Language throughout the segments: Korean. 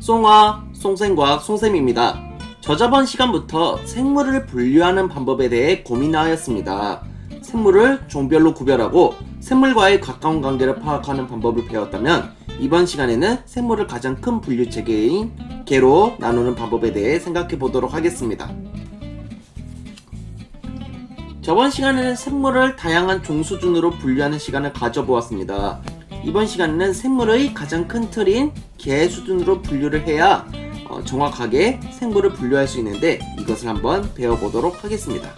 송화, 송생과학 송쌤입니다. 저저번 시간부터 생물을 분류하는 방법에 대해 고민하였습니다. 생물을 종별로 구별하고 생물과의 가까운 관계를 파악하는 방법을 배웠다면 이번 시간에는 생물을 가장 큰 분류 체계인 개로 나누는 방법에 대해 생각해 보도록 하겠습니다. 저번 시간에는 생물을 다양한 종 수준으로 분류하는 시간을 가져보았습니다. 이번 시간에는 생물의 가장 큰 틀인 개 수준으로 분류를 해야 정확하게 생물을 분류할 수 있는데 이것을 한번 배워보도록 하겠습니다.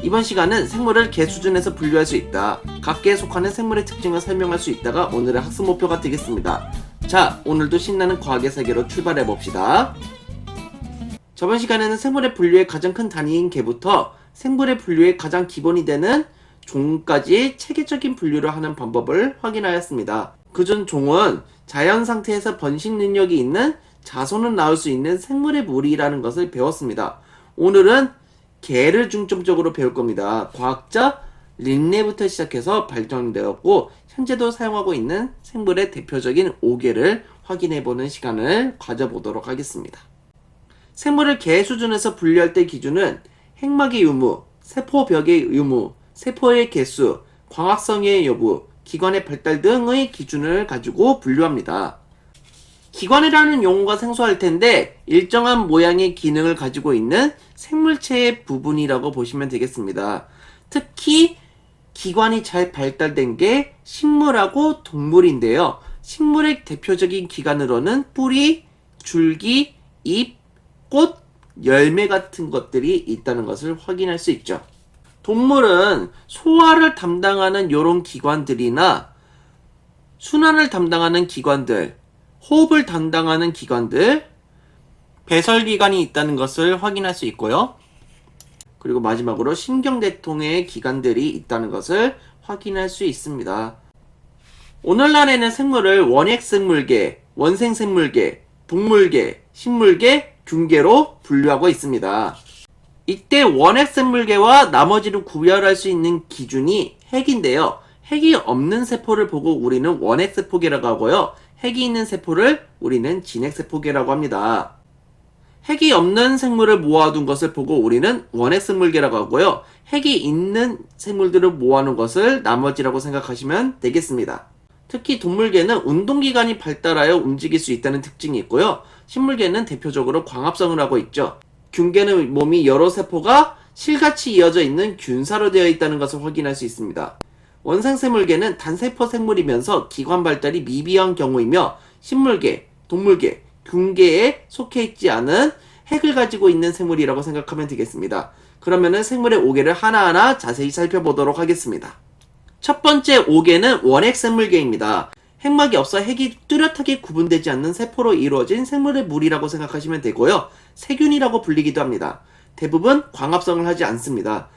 이번 시간은 생물을 개 수준에서 분류할 수 있다, 각 개에 속하는 생물의 특징을 설명할 수 있다가 오늘의 학습 목표가 되겠습니다. 자, 오늘도 신나는 과학의 세계로 출발해봅시다. 저번 시간에는 생물의 분류의 가장 큰 단위인 개부터 생물의 분류의 가장 기본이 되는 종까지 체계적인 분류를 하는 방법을 확인하였습니다. 그전 종은 자연 상태에서 번식 능력이 있는 자손을 낳을 수 있는 생물의 무리라는 것을 배웠습니다. 오늘은 개를 중점적으로 배울 겁니다. 과학자 린네부터 시작해서 발전되었고 현재도 사용하고 있는 생물의 대표적인 5개를 확인해보는 시간을 가져보도록 하겠습니다. 생물을 개 수준에서 분류할 때 기준은 핵막의 유무, 세포벽의 유무, 세포의 개수, 광합성의 여부, 기관의 발달 등의 기준을 가지고 분류합니다. 기관이라는 용어가 생소할 텐데 일정한 모양의 기능을 가지고 있는 생물체의 부분이라고 보시면 되겠습니다. 특히 기관이 잘 발달된 게 식물하고 동물인데요. 식물의 대표적인 기관으로는 뿌리, 줄기, 잎, 꽃, 열매 같은 것들이 있다는 것을 확인할 수 있죠. 동물은 소화를 담당하는 이런 기관들이나 순환을 담당하는 기관들, 호흡을 담당하는 기관들, 배설기관이 있다는 것을 확인할 수 있고요. 그리고 마지막으로 신경계통의 기관들이 있다는 것을 확인할 수 있습니다. 오늘날에는 생물을 원핵생물계, 원생생물계, 동물계, 식물계, 균계로 분류하고 있습니다. 이때 원핵생물계와 나머지를 구별할 수 있는 기준이 핵인데요. 핵이 없는 세포를 보고 우리는 원핵세포계라고 하고요. 핵이 있는 세포를 우리는 진핵세포계라고 합니다. 핵이 없는 생물을 모아둔 것을 보고 우리는 원핵생물계라고 하고요. 핵이 있는 생물들을 모아놓은 것을 나머지라고 생각하시면 되겠습니다. 특히 동물계는 운동기관이 발달하여 움직일 수 있다는 특징이 있고요. 식물계는 대표적으로 광합성을 하고 있죠. 균계는 몸이 여러 세포가 실같이 이어져 있는 균사로 되어 있다는 것을 확인할 수 있습니다. 원생생물계는 단세포 생물이면서 기관 발달이 미비한 경우이며 식물계, 동물계, 균계에 속해 있지 않은 핵을 가지고 있는 생물이라고 생각하면 되겠습니다. 그러면은 생물의 5개를 하나하나 자세히 살펴보도록 하겠습니다. 첫 번째 5개는 원핵생물계입니다. 핵막이 없어 핵이 뚜렷하게 구분되지 않는 세포로 이루어진 생물의 무리라고 생각하시면 되고요. 세균이라고 불리기도 합니다. 대부분 광합성을 하지 않습니다.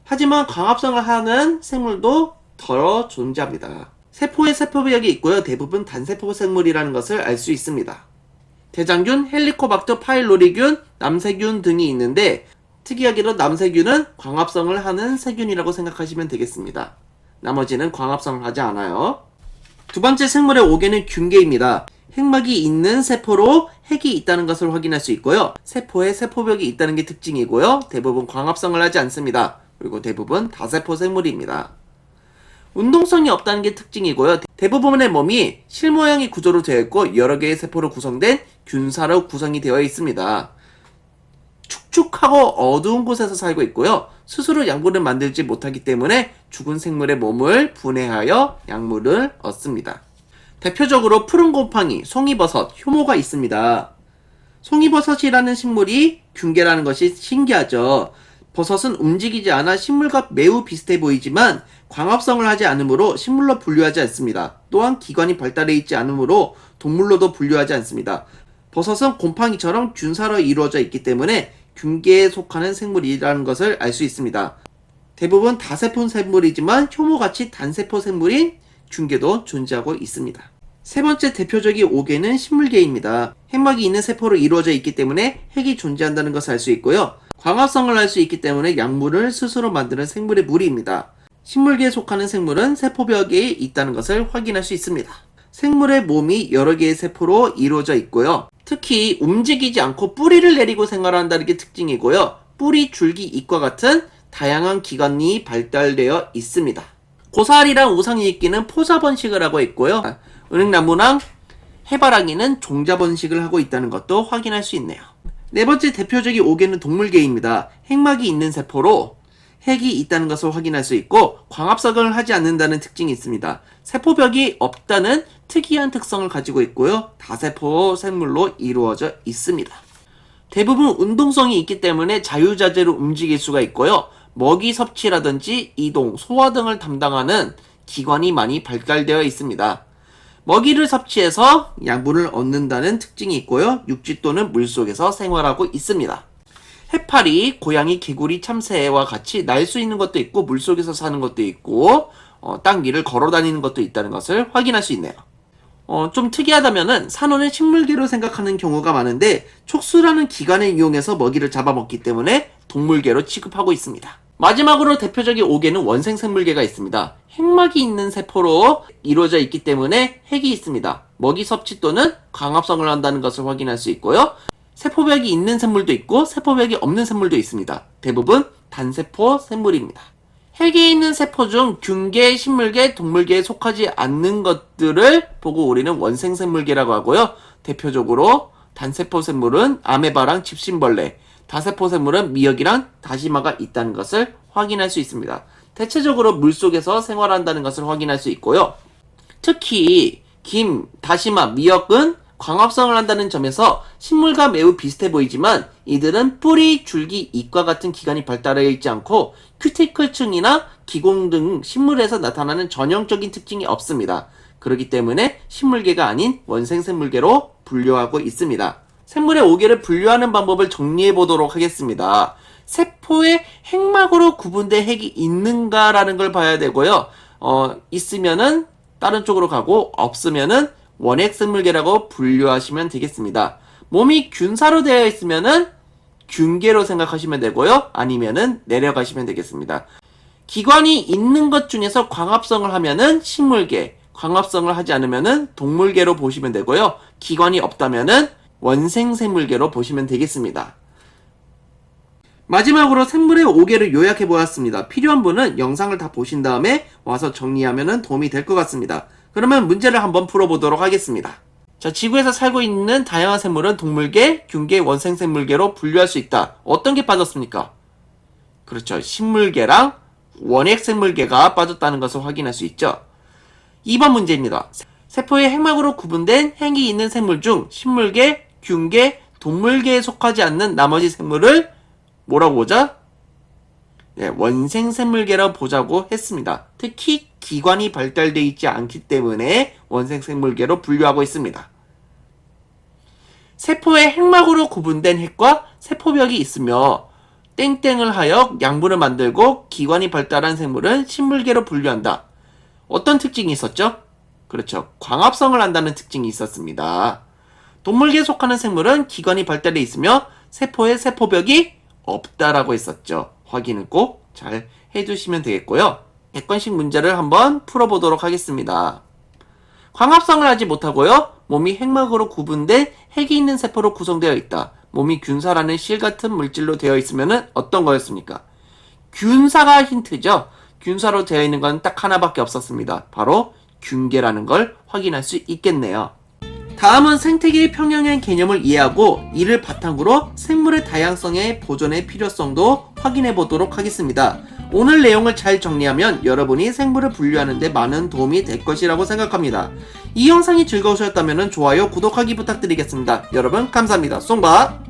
하지만 광합성을 하는 생물도 덜어 존재합니다. 세포에 세포벽이 있고요. 대부분 단세포 생물이라는 것을 알 수 있습니다. 대장균, 헬리코박터 파일로리균, 남세균 등이 있는데 특이하게도 남세균은 광합성을 하는 세균이라고 생각하시면 되겠습니다. 나머지는 광합성을 하지 않아요. 두 번째 생물의 5개는 균계입니다. 핵막이 있는 세포로 핵이 있다는 것을 확인할 수 있고요. 세포에 세포벽이 있다는 게 특징이고요. 대부분 광합성을 하지 않습니다. 그리고 대부분 다세포 생물입니다. 운동성이 없다는 게 특징이고요. 대부분의 몸이 실모양의 구조로 되어 있고 여러 개의 세포로 구성된 균사로 구성이 되어 있습니다. 축축하고 어두운 곳에서 살고 있고요. 스스로 약물을 만들지 못하기 때문에 죽은 생물의 몸을 분해하여 약물을 얻습니다. 대표적으로 푸른 곰팡이, 송이버섯, 효모가 있습니다. 송이버섯이라는 식물이 균계라는 것이 신기하죠. 버섯은 움직이지 않아 식물과 매우 비슷해 보이지만 광합성을 하지 않으므로 식물로 분류하지 않습니다. 또한 기관이 발달해 있지 않으므로 동물로도 분류하지 않습니다. 버섯은 곰팡이처럼 균사로 이루어져 있기 때문에 균계에 속하는 생물이라는 것을 알 수 있습니다. 대부분 다세포 생물이지만 효모같이 단세포 생물인 균계도 존재하고 있습니다. 세 번째 대표적인 5개는 식물계입니다. 핵막이 있는 세포로 이루어져 있기 때문에 핵이 존재한다는 것을 알 수 있고요. 광합성을 할 수 있기 때문에 약물을 스스로 만드는 생물의 무리입니다. 식물계에 속하는 생물은 세포벽에 있다는 것을 확인할 수 있습니다. 생물의 몸이 여러 개의 세포로 이루어져 있고요. 특히 움직이지 않고 뿌리를 내리고 생활한다는 게 특징이고요. 뿌리, 줄기, 잎과 같은 다양한 기관이 발달되어 있습니다. 고사리랑 우상이익기는 포자 번식을 하고 있고요. 은행나무랑 해바라기는 종자 번식을 하고 있다는 것도 확인할 수 있네요. 네 번째 대표적인 오개는 동물개입니다. 핵막이 있는 세포로 핵이 있다는 것을 확인할 수 있고 광합성을 하지 않는다는 특징이 있습니다. 세포벽이 없다는 특이한 특성을 가지고 있고요. 다세포 생물로 이루어져 있습니다. 대부분 운동성이 있기 때문에 자유자재로 움직일 수가 있고요. 먹이 섭취라든지 이동, 소화 등을 담당하는 기관이 많이 발달되어 있습니다. 먹이를 섭취해서 양분을 얻는다는 특징이 있고요. 육지 또는 물속에서 생활하고 있습니다. 해파리, 고양이, 개구리, 참새와 같이 날 수 있는 것도 있고 물속에서 사는 것도 있고 땅 위를 걸어 다니는 것도 있다는 것을 확인할 수 있네요. 좀 특이하다면은 산호는 식물개로 생각하는 경우가 많은데 촉수라는 기관을 이용해서 먹이를 잡아먹기 때문에 동물개로 취급하고 있습니다. 마지막으로 대표적인 오개는 원생생물개가 있습니다. 핵막이 있는 세포로 이루어져 있기 때문에 핵이 있습니다. 먹이 섭취 또는 광합성을 한다는 것을 확인할 수 있고요. 세포벽이 있는 생물도 있고 세포벽이 없는 생물도 있습니다. 대부분 단세포 생물입니다. 핵에 있는 세포 중 균계, 식물계, 동물계에 속하지 않는 것들을 보고 우리는 원생생물계라고 하고요. 대표적으로 단세포 생물은 아메바랑 집신벌레, 다세포 생물은 미역이랑 다시마가 있다는 것을 확인할 수 있습니다. 대체적으로 물속에서 생활한다는 것을 확인할 수 있고요. 특히 김, 다시마, 미역은 광합성을 한다는 점에서 식물과 매우 비슷해 보이지만 이들은 뿌리, 줄기, 잎과 같은 기관이 발달하여 있지 않고 큐티클층이나 기공 등 식물에서 나타나는 전형적인 특징이 없습니다. 그렇기 때문에 식물계가 아닌 원생생물계로 분류하고 있습니다. 생물의 오개를 분류하는 방법을 정리해 보도록 하겠습니다. 세포의 핵막으로 구분된 핵이 있는가라는 걸 봐야 되고요. 있으면은 다른 쪽으로 가고 없으면은 원핵생물계라고 분류하시면 되겠습니다. 몸이 균사로 되어 있으면은 균계로 생각하시면 되고요. 아니면은 내려가시면 되겠습니다. 기관이 있는 것 중에서 광합성을 하면은 식물계, 광합성을 하지 않으면은 동물계로 보시면 되고요. 기관이 없다면은 원생생물계로 보시면 되겠습니다. 마지막으로 생물의 오개를 요약해 보았습니다. 필요한 분은 영상을 다 보신 다음에 와서 정리하면 도움이 될 것 같습니다. 그러면 문제를 한번 풀어보도록 하겠습니다. 자, 지구에서 살고 있는 다양한 생물은 동물계, 균계, 원생생물계로 분류할 수 있다. 어떤 게 빠졌습니까? 그렇죠. 식물계랑 원핵생물계가 빠졌다는 것을 확인할 수 있죠. 2번 문제입니다. 세포의 핵막으로 구분된 핵이 있는 생물 중 식물계, 균계, 동물계에 속하지 않는 나머지 생물을 뭐라고 보자? 네, 원생생물계라고 보자고 했습니다. 특히 기관이 발달되어 있지 않기 때문에 원생생물계로 분류하고 있습니다. 세포의 핵막으로 구분된 핵과 세포벽이 있으며 땡땡을 하여 양분을 만들고 기관이 발달한 생물은 식물계로 분류한다. 어떤 특징이 있었죠? 그렇죠. 광합성을 한다는 특징이 있었습니다. 동물계에 속하는 생물은 기관이 발달해 있으며 세포에 세포벽이 없다라고 했었죠. 확인을 꼭 잘 해두시면 되겠고요. 객관식 문제를 한번 풀어보도록 하겠습니다. 광합성을 하지 못하고요. 몸이 핵막으로 구분된 핵이 있는 세포로 구성되어 있다. 몸이 균사라는 실 같은 물질로 되어 있으면 어떤 거였습니까? 균사가 힌트죠. 균사로 되어 있는 건 딱 하나밖에 없었습니다. 바로 균계라는 걸 확인할 수 있겠네요. 다음은 생태계의 평형의 개념을 이해하고 이를 바탕으로 생물의 다양성의 보존의 필요성도 확인해 보도록 하겠습니다. 오늘 내용을 잘 정리하면 여러분이 생물을 분류하는 데 많은 도움이 될 것이라고 생각합니다. 이 영상이 즐거우셨다면 좋아요, 구독하기 부탁드리겠습니다. 여러분 감사합니다. 송바!